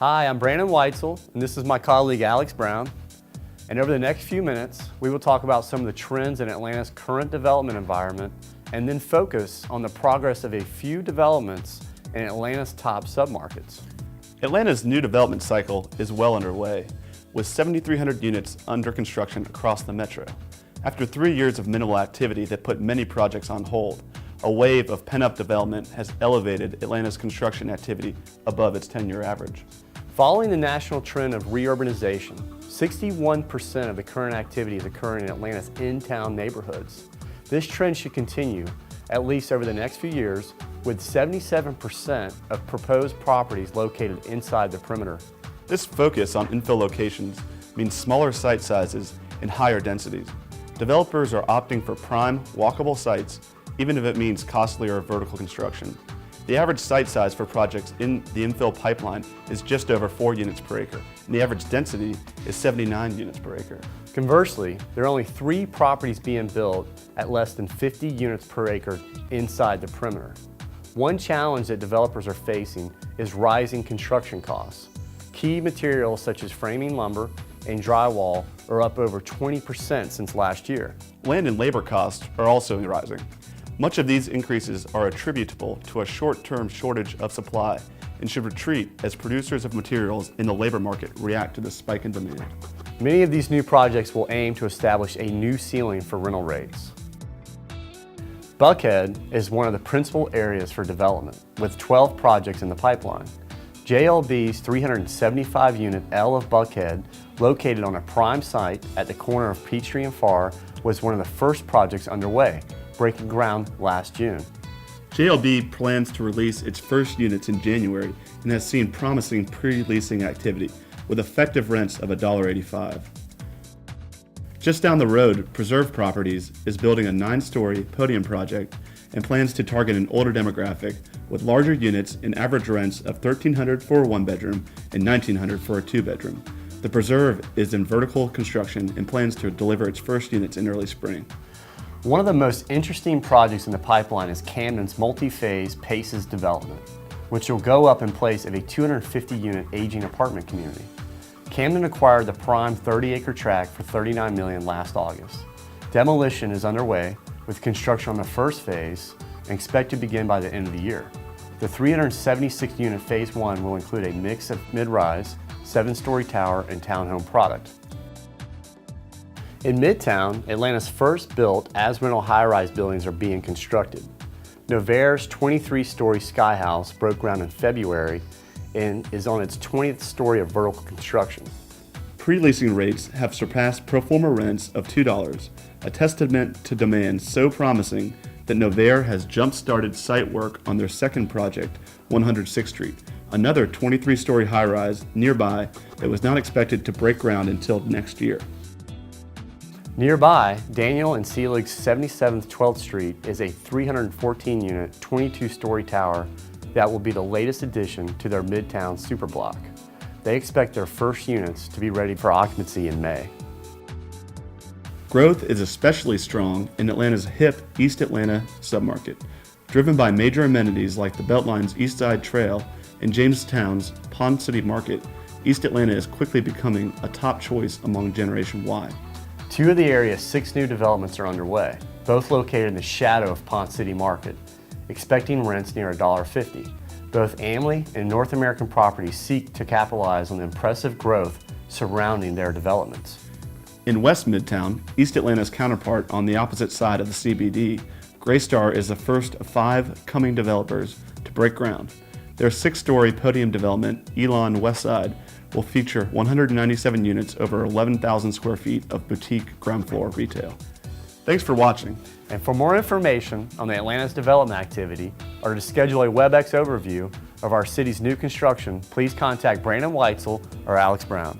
Hi, I'm Brandon Weitzel, and this is my colleague Alex Brown. And over the next few minutes, we will talk about some of the trends in Atlanta's current development environment and then focus on the progress of a few developments in Atlanta's top submarkets. Atlanta's new development cycle is well underway, with 7,300 units under construction across the metro. After 3 years of minimal activity that put many projects on hold, a wave of pent-up development has elevated Atlanta's construction activity above its 10-year average. Following the national trend of reurbanization, 61% of the current activity is occurring in Atlanta's in-town neighborhoods. This trend should continue at least over the next few years, with 77% of proposed properties located inside the perimeter. This focus on infill locations means smaller site sizes and higher densities. Developers are opting for prime, walkable sites, even if it means costlier vertical construction. The average site size for projects in the infill pipeline is just over 4 units per acre, and the average density is 79 units per acre. Conversely, there are only 3 properties being built at less than 50 units per acre inside the perimeter. One challenge that developers are facing is rising construction costs. Key materials such as framing lumber and drywall are up over 20% since last year. Land and labor costs are also rising. Much of these increases are attributable to a short-term shortage of supply and should retreat as producers of materials in the labor market react to the spike in demand. Many of these new projects will aim to establish a new ceiling for rental rates. Buckhead is one of the principal areas for development, with 12 projects in the pipeline. JLB's 375-unit L of Buckhead, located on a prime site at the corner of Peachtree and Farr, was one of the first projects underway, breaking ground last June. JLB plans to release its first units in January and has seen promising pre-leasing activity with effective rents of $1.85. Just down the road, Preserve Properties is building a 9-story podium project and plans to target an older demographic with larger units and average rents of $1,300 for a 1-bedroom and $1,900 for a 2-bedroom. The Preserve is in vertical construction and plans to deliver its first units in early spring. One of the most interesting projects in the pipeline is Camden's multi-phase Paces development, which will go up in place of a 250-unit aging apartment community. Camden acquired the prime 30-acre tract for $39 million last August. Demolition is underway, with construction on the first phase and expected to begin by the end of the year. The 376-unit Phase 1 will include a mix of mid-rise, 7-story tower, and townhome product. In Midtown, Atlanta's first built as-rental high-rise buildings are being constructed. Novaire's 23-story Sky House broke ground in February and is on its 20th story of vertical construction. Pre-leasing rates have surpassed pro forma rents of $2, a testament to demand so promising that Novaire has jump-started site work on their second project, 106th Street, another 23-story high-rise nearby that was not expected to break ground until next year. Nearby, Daniel and Selig's 77th 12th Street is a 314-unit, 22-story tower that will be the latest addition to their Midtown superblock. They expect their first units to be ready for occupancy in May. Growth is especially strong in Atlanta's hip East Atlanta submarket. Driven by major amenities like the Beltline's East Side Trail and Jamestown's Pond City Market, East Atlanta is quickly becoming a top choice among Generation Y. 2 of the area's 6 new developments are underway, both located in the shadow of Pond City Market, expecting rents near $1.50. Both Amley and North American Properties seek to capitalize on the impressive growth surrounding their developments. In West Midtown, East Atlanta's counterpart on the opposite side of the CBD, Greystar is the first of 5 coming developers to break ground. Their 6-story podium development, Elon Westside, will feature 197 units over 11,000 square feet of boutique ground floor retail. Thanks for watching. And for more information on the Atlanta's development activity or to schedule a WebEx overview of our city's new construction, please contact Brandon Weitzel or Alex Brown.